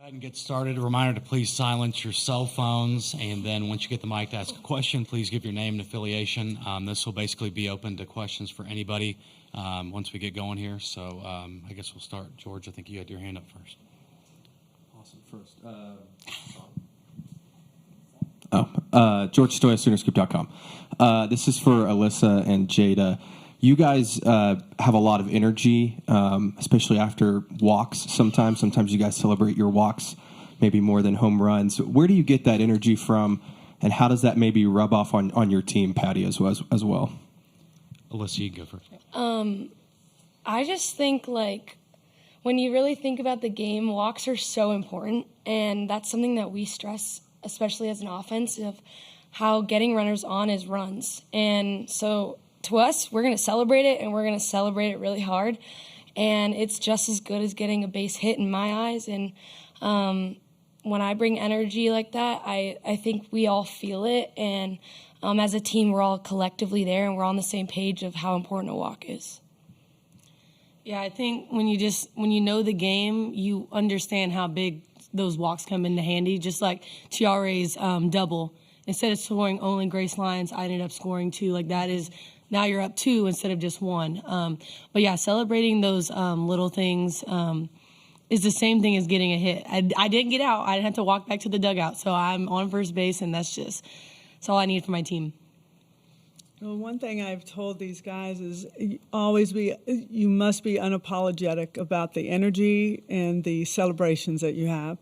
Go ahead and get started. A reminder to please silence your cell phones, and then once you get the mic to ask a question, please give your name and affiliation. This will basically be open to questions for anybody once we get going here. So I guess we'll start. George, I think you had your hand up first. Awesome. First. George Stoya, Soonerscoop.com. This is for Alyssa and Jayda. You guys have a lot of energy, especially after walks sometimes. Sometimes you guys celebrate your walks maybe more than home runs. Where do you get that energy from, and how does that maybe rub off on your team, Patty, as well? Alyssa, you can go first. I just think, when you really think about the game, walks are so important, and that's something that we stress, especially as an offense, of how getting runners on is runs. And so to us, we're going to celebrate it, and we're going to celebrate it really hard. And it's just as good as getting a base hit in my eyes. And when I bring energy like that, I think we all feel it. And as a team, we're all collectively there, and we're on the same page of how important a walk is. Yeah, I think when you know the game, you understand how big those walks come into handy. Just like Chiare's double. Instead of scoring only Grace Lyons, I ended up scoring 2. That is, now you're up 2 instead of just 1. But yeah, celebrating those little things is the same thing as getting a hit. I didn't get out. I didn't have to walk back to the dugout. So I'm on first base, and that's all I need for my team. Well, one thing I've told these guys is you must be unapologetic about the energy and the celebrations that you have,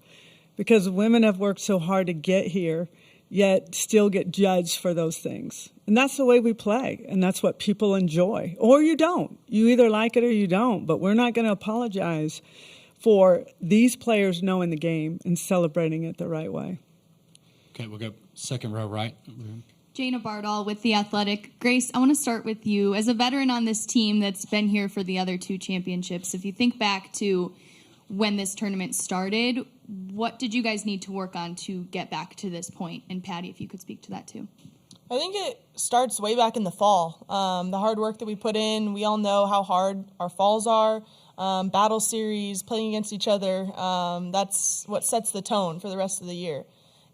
because women have worked so hard to get here, yet still get judged for those things. And that's the way we play, and that's what people enjoy. Or you don't. You either like it or you don't, but we're not going to apologize for these players knowing the game and celebrating it the right way. Okay, we'll go second row right. Jayda Bardall with The Athletic. Grace, I want to start with you. As a veteran on this team that's been here for the other 2 championships, if you think back to when this tournament started, what did you guys need to work on to get back to this point? And Patty, if you could speak to that too. I think it starts way back in the fall. The hard work that we put in, we all know how hard our falls are. Battle series, playing against each other, that's what sets the tone for the rest of the year.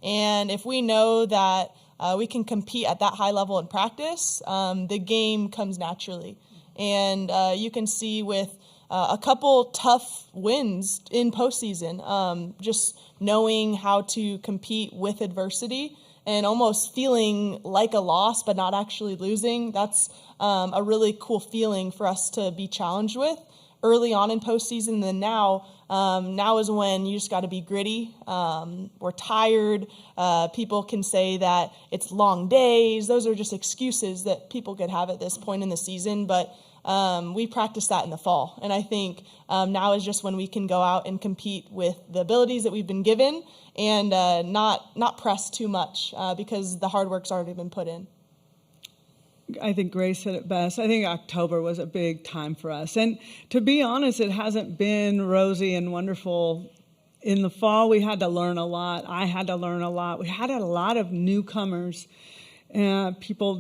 And if we know that we can compete at that high level in practice, the game comes naturally. And you can see with a couple tough wins in postseason, just knowing how to compete with adversity and almost feeling like a loss but not actually losing, that's a really cool feeling for us to be challenged with early on in postseason. And then now is when you just got to be gritty. We're tired. People can say that it's long days. Those are just excuses that people could have at this point in the season. But we practice that in the fall. And I think now is just when we can go out and compete with the abilities that we've been given and not press too much because the hard work's already been put in. I think Grace said it best. I think October was a big time for us. And to be honest, it hasn't been rosy and wonderful. In the fall, we had to learn a lot. I had to learn a lot. We had a lot of newcomers. People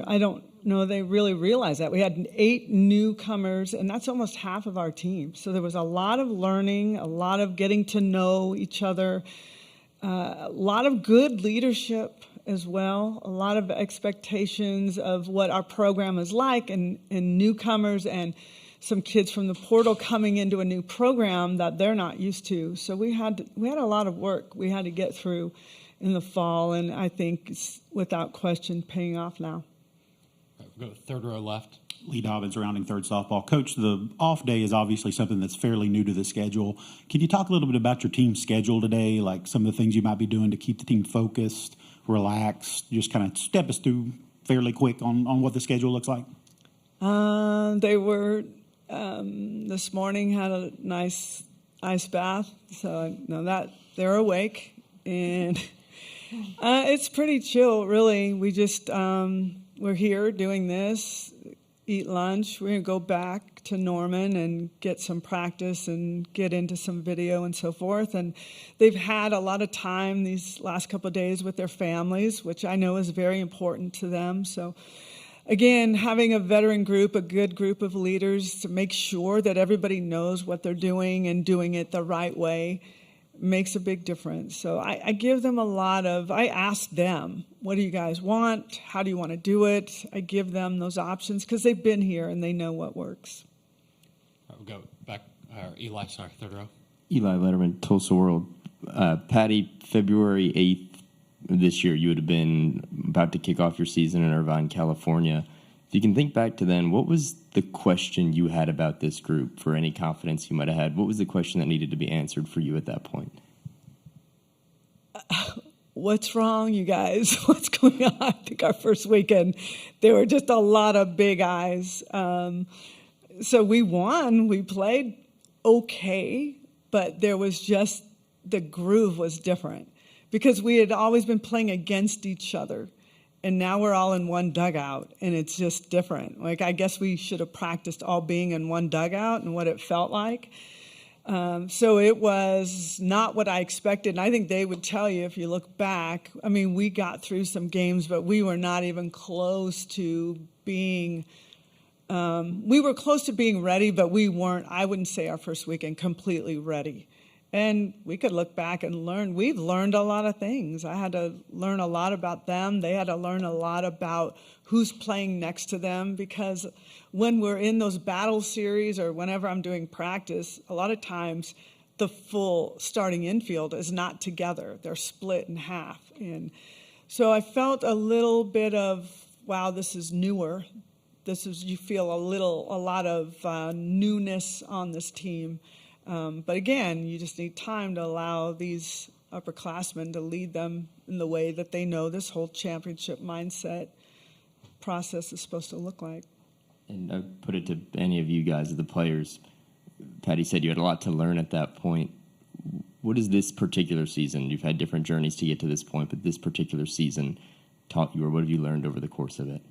I don't know they really realize that. We had 8 newcomers, and that's almost half of our team. So there was a lot of learning, a lot of getting to know each other, a lot of good leadership as well, a lot of expectations of what our program is like, and newcomers and some kids from the portal coming into a new program that they're not used to. So we had a lot of work we had to get through in the fall, and I think it's without question paying off now. We'll go third row left. Lee Dobbins, rounding third softball. Coach, the off day is obviously something that's fairly new to the schedule. Can you talk a little bit about your team's schedule today, like some of the things you might be doing to keep the team focused, relaxed? Just kind of step us through fairly quick on what the schedule looks like. They were, this morning had a nice ice bath, so I know that they're awake. And it's pretty chill, really. We just, we're here doing this, eat lunch. We're going to go back to Norman and get some practice and get into some video and so forth. And they've had a lot of time these last couple of days with their families, which I know is very important to them. So, again, having a veteran group, a good group of leaders to make sure that everybody knows what they're doing and doing it the right way makes a big difference. So I give them I ask them, what do you guys want? How do you want to do it? I give them those options because they've been here and they know what works. We'll go back. Eli, sorry, third row. Eli Letterman, Tulsa World. Patty, February 8th this year, you would have been about to kick off your season in Irvine, California. If you can think back to then, what was the question you had about this group for any confidence you might have had? What was the question that needed to be answered for you at that point? What's wrong, you guys? What's going on? I think our first weekend, there were just a lot of big eyes. So we won. We played okay, but there was just, the groove was different because we had always been playing against each other. And now we're all in one dugout, and it's just different. Like, I guess we should have practiced all being in one dugout and what it felt like. So it was not what I expected. And I think they would tell you if you look back, I mean, we got through some games, but we were not even close to being we were close to being ready, but we weren't, I wouldn't say our first weekend, completely ready. And we could look back and learn. We've learned a lot of things. I had to learn a lot about them. They had to learn a lot about who's playing next to them, because when we're in those battle series or whenever I'm doing practice, a lot of times the full starting infield is not together. They're split in half. And so I felt a little bit of, wow, this is newer. You feel a lot of newness on this team. But again, you just need time to allow these upperclassmen to lead them in the way that they know this whole championship mindset process is supposed to look like. And I put it to any of you guys, the players. Patty said you had a lot to learn at that point. What is this particular season? You've had different journeys to get to this point, but this particular season taught you, or what have you learned over the course of it?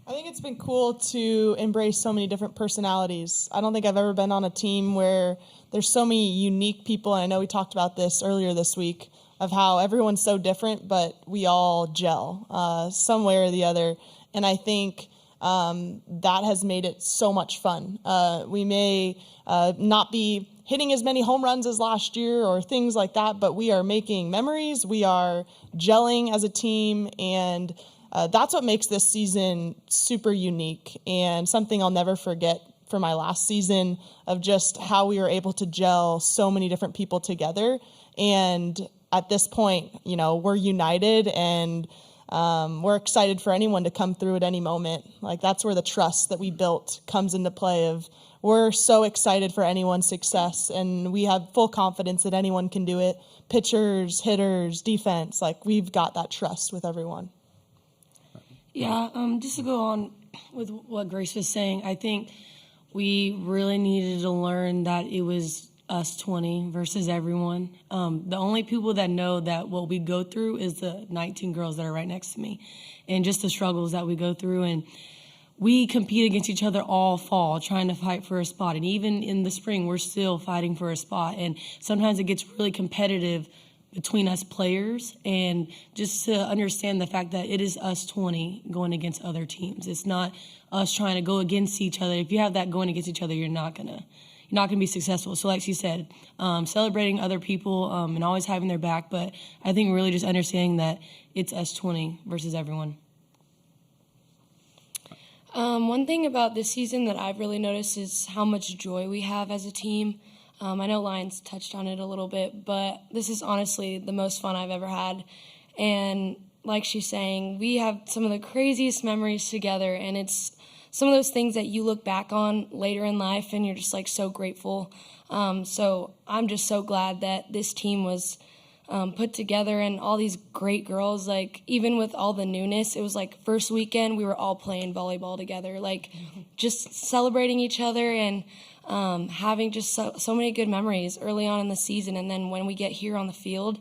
I think it's been cool to embrace so many different personalities. I don't think I've ever been on a team where there's so many unique people, and I know we talked about this earlier this week, of how everyone's so different, but we all gel some way or the other. And I think that has made it so much fun. We may not be hitting as many home runs as last year or things like that, but we are making memories. We are gelling as a team, and that's what makes this season super unique and something I'll never forget for my last season, of just how we were able to gel so many different people together. And at this point, you know, we're united, and we're excited for anyone to come through at any moment. Like, that's where the trust that we built comes into play, of we're so excited for anyone's success, and we have full confidence that anyone can do it. Pitchers, hitters, defense, like, we've got that trust with everyone. Yeah, just to go on with what Grace was saying, I think we really needed to learn that it was us 20 versus everyone. The only people that know that what we go through is the 19 girls that are right next to me, and just the struggles that we go through. And we compete against each other all fall, trying to fight for a spot. And even in the spring, we're still fighting for a spot. And sometimes it gets really competitive between us players, and just to understand the fact that it is us 20 going against other teams. It's not us trying to go against each other. If you have that going against each other, you're not gonna be successful. So like she said, celebrating other people and always having their back, but I think really just understanding that it's us 20 versus everyone. One thing about this season that I've really noticed is how much joy we have as a team. I know Lyons touched on it a little bit, but this is honestly the most fun I've ever had. And like she's saying, we have some of the craziest memories together, and it's some of those things that you look back on later in life and you're just like so grateful. So I'm just so glad that this team was put together, and all these great girls, like even with all the newness, it was like first weekend we were all playing volleyball together, like just celebrating each other and having just so many good memories early on in the season. And then when we get here on the field,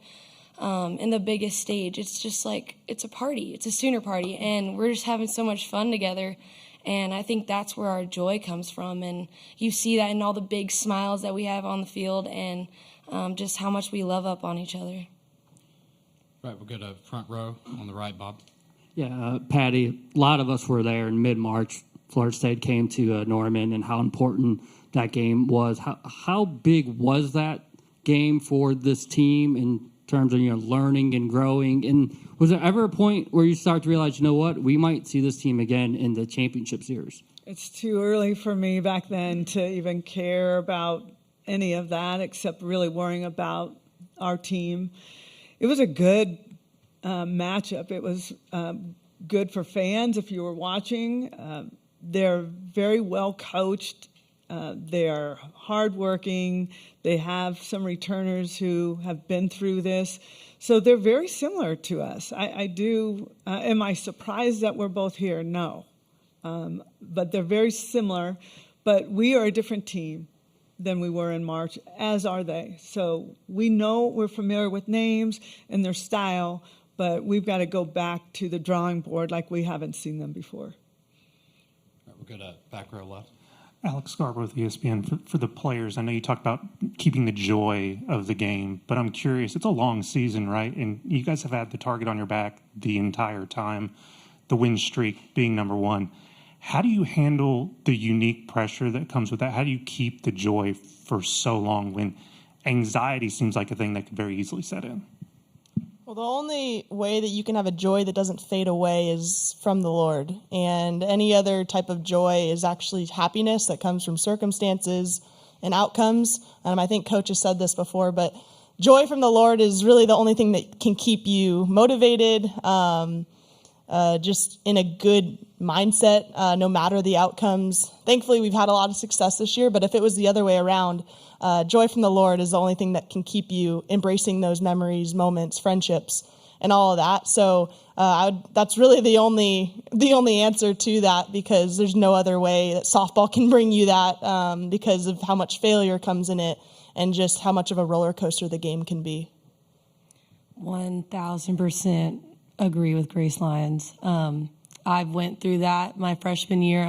in the biggest stage, it's just like, it's a party. It's a Sooner party, and we're just having so much fun together. And I think that's where our joy comes from. And you see that in all the big smiles that we have on the field, and just how much we love up on each other. Right, we'll go to front row on the right, Bob. Yeah, Patty, a lot of us were there in mid-March. Florida State came to Norman, and how important that game was. How big was that game for this team in terms of learning and growing? And was there ever a point where you start to realize, you know what, we might see this team again in the championship series? It's too early for me back then to even care about any of that except really worrying about our team. It was a good matchup. It was good for fans if you were watching. They're very well coached. They're hardworking. They have some returners who have been through this. So they're very similar to us. I do. Am I surprised that we're both here? No. But they're very similar. But we are a different team than we were in March, as are they. So we know we're familiar with names and their style, but we've got to go back to the drawing board like we haven't seen them before. All right, we'll go to back row left. Alex Scarborough with ESPN. For the players, I know you talked about keeping the joy of the game, but I'm curious, it's a long season, right? And you guys have had the target on your back the entire time, the win streak being number one. How do you handle the unique pressure that comes with that? How do you keep the joy for so long when anxiety seems like a thing that could very easily set in? Well, the only way that you can have a joy that doesn't fade away is from the Lord. And any other type of joy is actually happiness that comes from circumstances and outcomes. I think Coach has said this before, but joy from the Lord is really the only thing that can keep you motivated, just in a good mindset, no matter the outcomes. Thankfully, we've had a lot of success this year, but if it was the other way around, joy from the Lord is the only thing that can keep you embracing those memories, moments, friendships, and all of that. So that's really the only answer to that, because there's no other way that softball can bring you that, because of how much failure comes in it and just how much of a roller coaster the game can be. 1,000% agree with Grace Lyons. I went through that my freshman year.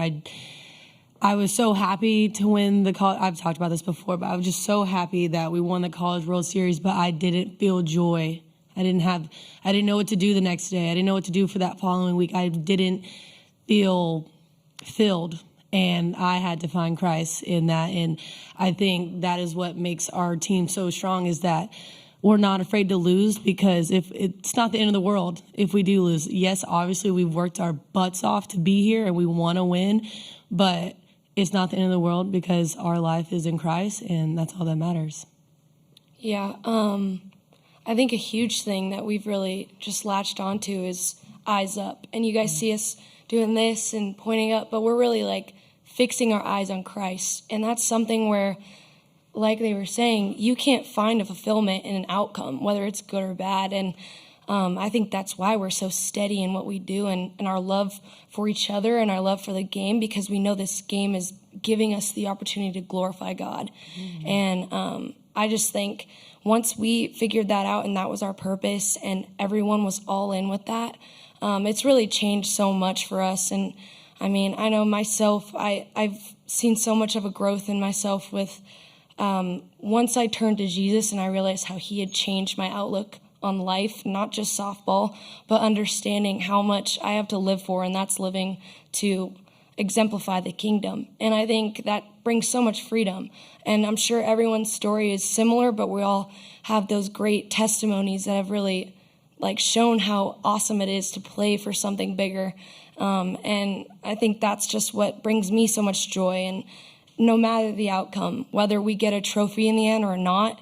I was so happy to win the college. I've talked about this before, but I was just so happy that we won the College World Series, but I didn't feel joy. I didn't know what to do the next day. I didn't know what to do for that following week. I didn't feel filled, and I had to find Christ in that. And I think that is what makes our team so strong, is that we're not afraid to lose, because if it's not the end of the world if we do lose. Yes, obviously we've worked our butts off to be here and we want to win, but it's not the end of the world because our life is in Christ, and that's all that matters. Yeah, I think a huge thing that we've really just latched onto is eyes up. And you guys see us doing this and pointing up, but we're really like fixing our eyes on Christ. And that's something where, like they were saying, you can't find a fulfillment in an outcome, whether it's good or bad. And I think that's why we're so steady in what we do, and our love for each other and our love for the game, because we know this game is giving us the opportunity to glorify God. Mm-hmm. And I just think once we figured that out and that was our purpose and everyone was all in with that, it's really changed so much for us. And I mean, I know myself, I've seen so much of a growth in myself with once I turned to Jesus and I realized how he had changed my outlook on life, not just softball, but understanding how much I have to live for, and that's living to exemplify the kingdom. And I think that brings so much freedom. And I'm sure everyone's story is similar, but we all have those great testimonies that have really shown how awesome it is to play for something bigger. And I think that's just what brings me so much joy. And no matter the outcome, whether we get a trophy in the end or not,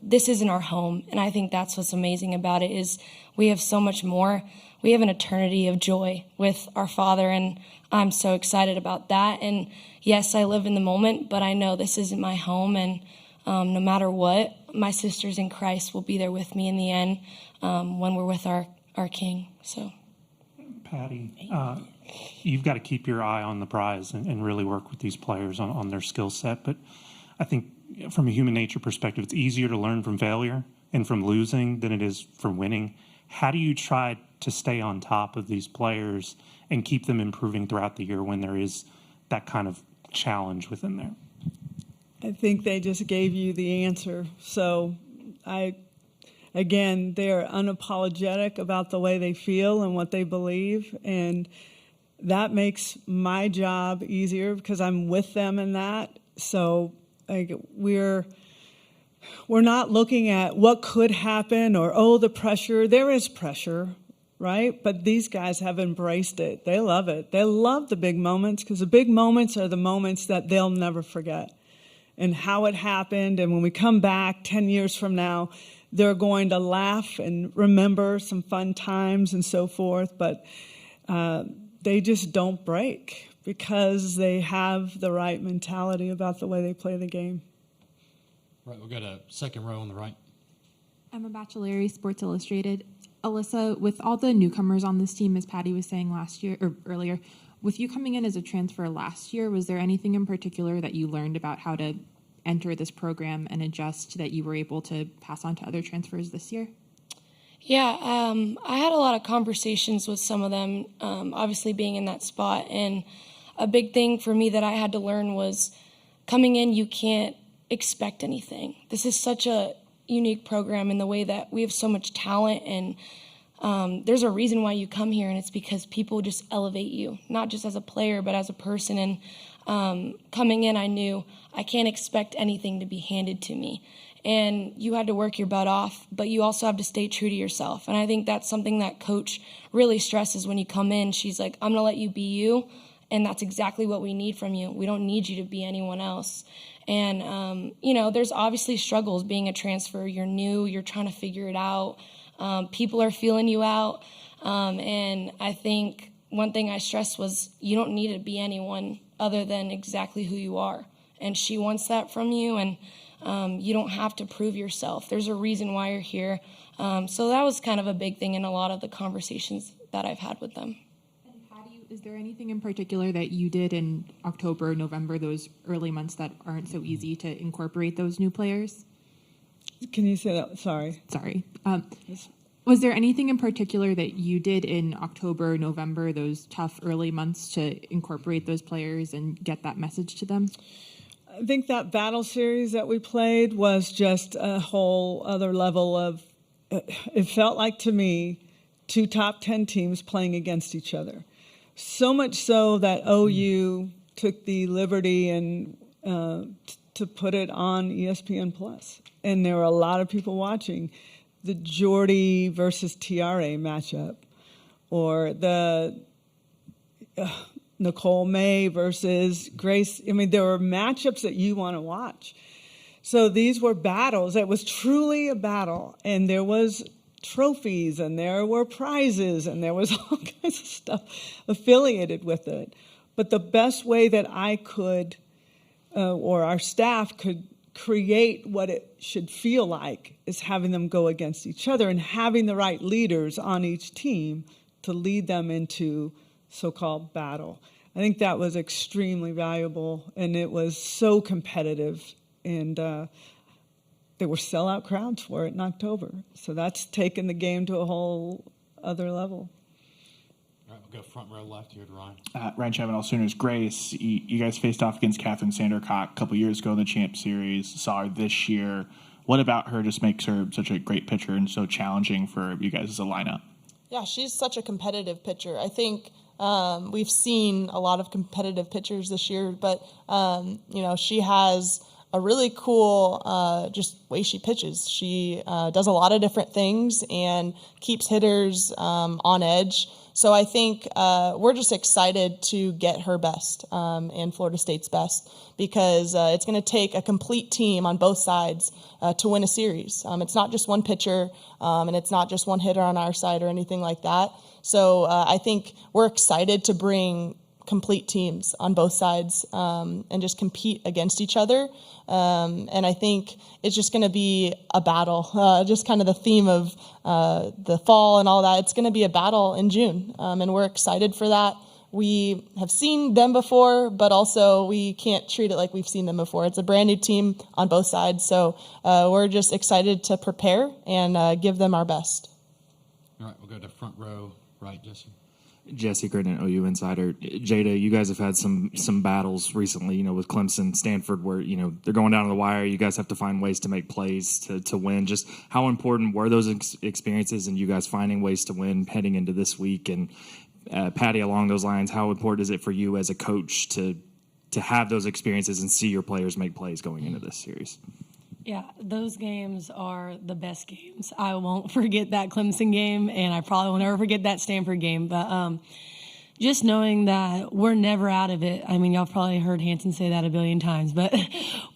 this isn't our home. And I think that's what's amazing about it, is we have so much more. We have an eternity of joy with our Father, and I'm so excited about that. And yes, I live in the moment, but I know this isn't my home, and no matter what, my sisters in Christ will be there with me in the end when we're with our King. So, Patty, you've got to keep your eye on the prize and really work with these players on their skill set. But I think from a human nature perspective, it's easier to learn from failure and from losing than it is from winning. How do you try to stay on top of these players and keep them improving throughout the year when there is that kind of challenge within there? I think they just gave you the answer. So they're unapologetic about the way they feel and what they believe. And that makes my job easier because I'm with them in that. So we're we're not looking at what could happen or, oh, the pressure. There is pressure, right? But these guys have embraced it. They love it. They love the big moments because the big moments are the moments that they'll never forget and how it happened. And when we come back 10 years from now, they're going to laugh and remember some fun times and so forth. But they just don't break because they have the right mentality about the way they play the game. Right, we'll go to second row on the right. Emma Bachelari, Sports Illustrated. Alyssa, with all the newcomers on this team, as Patty was saying last year or earlier, with you coming in as a transfer last year, was there anything in particular that you learned about how to enter this program and adjust that you were able to pass on to other transfers this year? Yeah, I had a lot of conversations with some of them, obviously being in that spot. And a big thing for me that I had to learn was coming in, you can't expect anything. This is such a unique program in the way that we have so much talent, and there's a reason why you come here, and it's because people just elevate you, not just as a player, but as a person. And coming in, I knew I can't expect anything to be handed to me. And you had to work your butt off, but you also have to stay true to yourself. And I think that's something that Coach really stresses when you come in. She's like, I'm going to let you be you, and that's exactly what we need from you. We don't need you to be anyone else. And, there's obviously struggles being a transfer. You're new. You're trying to figure it out. People are feeling you out. And I think one thing I stressed was you don't need to be anyone other than exactly who you are. And she wants that from you, and you don't have to prove yourself. There's a reason why you're here. So that was kind of a big thing in a lot of the conversations that I've had with them. Is there anything in particular that you did in October, November, those early months that aren't so easy to incorporate those new players? Can you say that? Sorry. Was there anything in particular that you did in October, November, those tough early months to incorporate those players and get that message to them? I think that battle series that we played was just a whole other level of, it felt like to me, 2 top 10 teams playing against each other. So much so that OU took the liberty and to put it on ESPN Plus, and there were a lot of people watching the Jordy versus Tiare matchup, or the Nicole May versus Grace. I mean, there were matchups that you want to watch. So these were battles. It was truly a battle, and there was trophies, and there were prizes, and there was all kinds of stuff affiliated with it. But the best way that I could, or our staff could create what it should feel like is having them go against each other and having the right leaders on each team to lead them into so-called battle. I think that was extremely valuable, and it was so competitive, and there were sellout crowds for it in October. So that's taken the game to a whole other level. All right, we'll go front row left here to Ryan. Ryan Chapman, All Sooners. Grace, you guys faced off against Catherine Sandercock a couple years ago in the Champ Series. Saw her this year. What about her just makes her such a great pitcher and so challenging for you guys as a lineup? Yeah, she's such a competitive pitcher. I think we've seen a lot of competitive pitchers this year, but, she has a really cool just way she pitches. She does a lot of different things and keeps hitters on edge. So I think we're just excited to get her best and Florida State's best, because it's going to take a complete team on both sides to win a series. It's not just one pitcher, and it's not just one hitter on our side or anything like that. So I think we're excited to bring complete teams on both sides and just compete against each other. And I think it's just going to be a battle, just kind of the theme of the fall and all that. It's going to be a battle in June, and we're excited for that. We have seen them before, but also we can't treat it like we've seen them before. It's a brand new team on both sides, so we're just excited to prepare and give them our best. All right, we'll go to front row right, Jesse. Jesse Gritton, OU Insider. Jayda, you guys have had some battles recently, with Clemson, Stanford, where, they're going down to the wire. You guys have to find ways to make plays to win. Just how important were those experiences and you guys finding ways to win heading into this week? And Patty, along those lines, how important is it for you as a coach to have those experiences and see your players make plays going into this series? Yeah, those games are the best games. I won't forget that Clemson game, and I probably will never forget that Stanford game. But just knowing that we're never out of it. I mean, y'all probably heard Hanson say that a billion times, but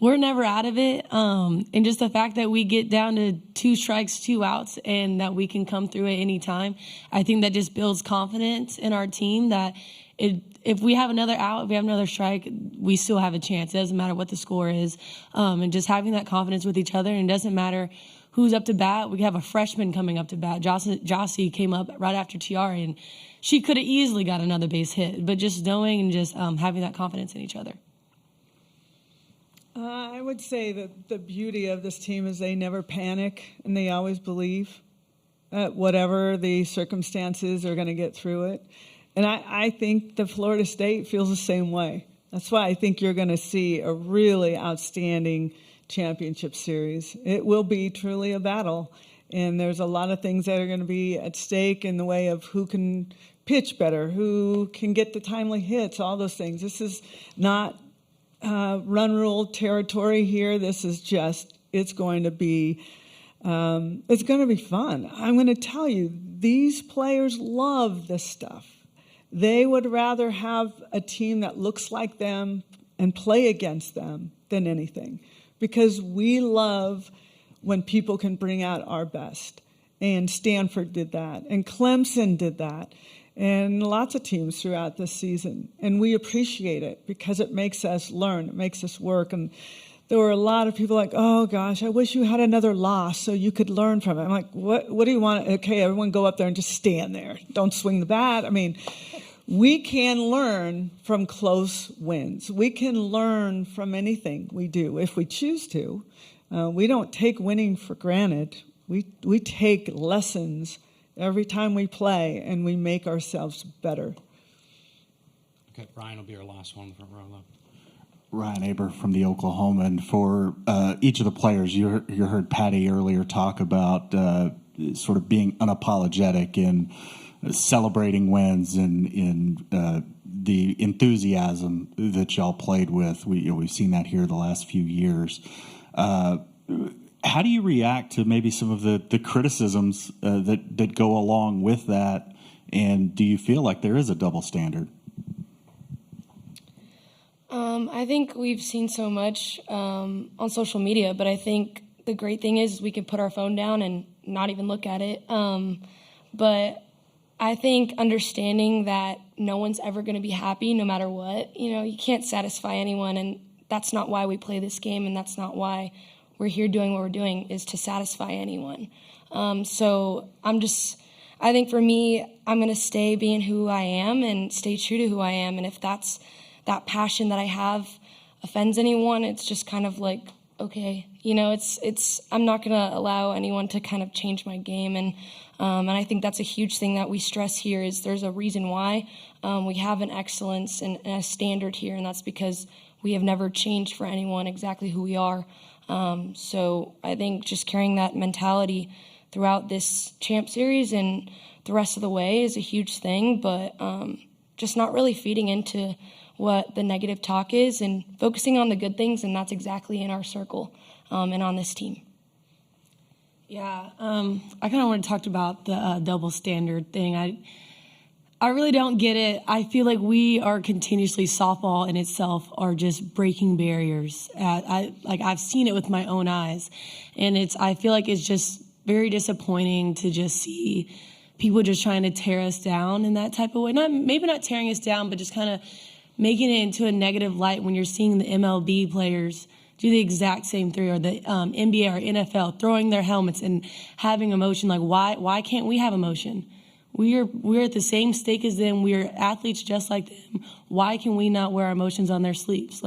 we're never out of it. And just the fact that we get down to 2 strikes, 2 outs, and that we can come through at any time, I think that just builds confidence in our team that if we have another out, if we have another strike, we still have a chance. It doesn't matter what the score is. And just having that confidence with each other, and it doesn't matter who's up to bat. We have a freshman coming up to bat. Jossie came up right after Tiara, and she could have easily got another base hit. But just knowing and just having that confidence in each other. I would say that the beauty of this team is they never panic, and they always believe that whatever the circumstances are going to get through it. And I think the Florida State feels the same way. That's why I think you're going to see a really outstanding championship series. It will be truly a battle, and there's a lot of things that are going to be at stake in the way of who can pitch better, who can get the timely hits, all those things. This is not run rule territory here. This is just, it's going to be fun. I'm going to tell you, these players love this stuff. They would rather have a team that looks like them and play against them than anything, because we love when people can bring out our best. And Stanford did that, and Clemson did that, and lots of teams throughout this season. And we appreciate it because it makes us learn, it makes us work. And there were a lot of people like, oh gosh, I wish you had another loss so you could learn from it. I'm like, what do you want? Okay, everyone go up there and just stand there. Don't swing the bat. I mean, we can learn from close wins. We can learn from anything we do if we choose to. We don't take winning for granted. We take lessons every time we play, and we make ourselves better. Okay, Ryan will be our last one in the front row. Ryan Aber from the Oklahoman. For each of the players, you heard Patty earlier talk about sort of being unapologetic in celebrating wins and in the enthusiasm that y'all played with. We've seen that here the last few years. How do you react to maybe some of the criticisms that go along with that? And do you feel like there is a double standard? I think we've seen so much on social media, but I think the great thing is we can put our phone down and not even look at it. But I think understanding that no one's ever going to be happy no matter what, you can't satisfy anyone, and that's not why we play this game, and that's not why we're here doing what we're doing, is to satisfy anyone. So I think for me, I'm going to stay being who I am and stay true to who I am, and if that passion that I have offends anyone, it's just kind of like, okay, I'm not going to allow anyone to kind of change my game, and I think that's a huge thing that we stress here is there's a reason why we have an excellence and a standard here, and that's because we have never changed for anyone exactly who we are. So I think just carrying that mentality throughout this champ series and the rest of the way is a huge thing, but just not really feeding into what the negative talk is and focusing on the good things, and that's exactly in our circle and on this team. Yeah, I kind of want to talk about the double standard thing. I really don't get it. I feel like we are continuously, softball in itself are just breaking barriers. I've seen it with my own eyes, and I feel like it's just very disappointing to just see people just trying to tear us down in that type of way. Maybe not tearing us down, but just kind of making it into a negative light when you're seeing the MLB players do the exact same thing, or the NBA or NFL throwing their helmets and having emotion. Like, why can't we have emotion? We're at the same stake as them. We're athletes just like them. Why can we not wear our emotions on their sleeves?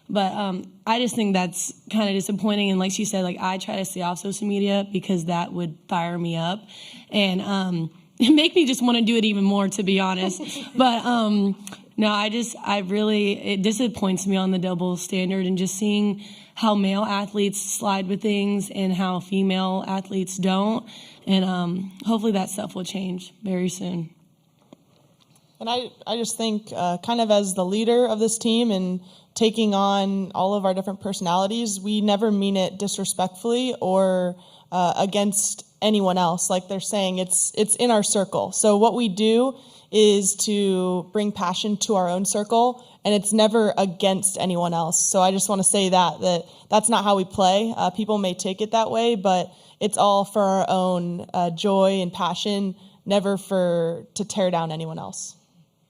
But I just think that's kind of disappointing. And like she said, I try to stay off social media because that would fire me up and make me just want to do it even more, to be honest. But no, it disappoints me on the double standard and just seeing how male athletes slide with things and how female athletes don't. And hopefully that stuff will change very soon. And I just think kind of as the leader of this team and taking on all of our different personalities, we never mean it disrespectfully or against anyone else. Like they're saying, it's in our circle. So what we do is to bring passion to our own circle, and it's never against anyone else. So I just want to say that's not how we play. People may take it that way, but it's all for our own joy and passion, never to tear down anyone else.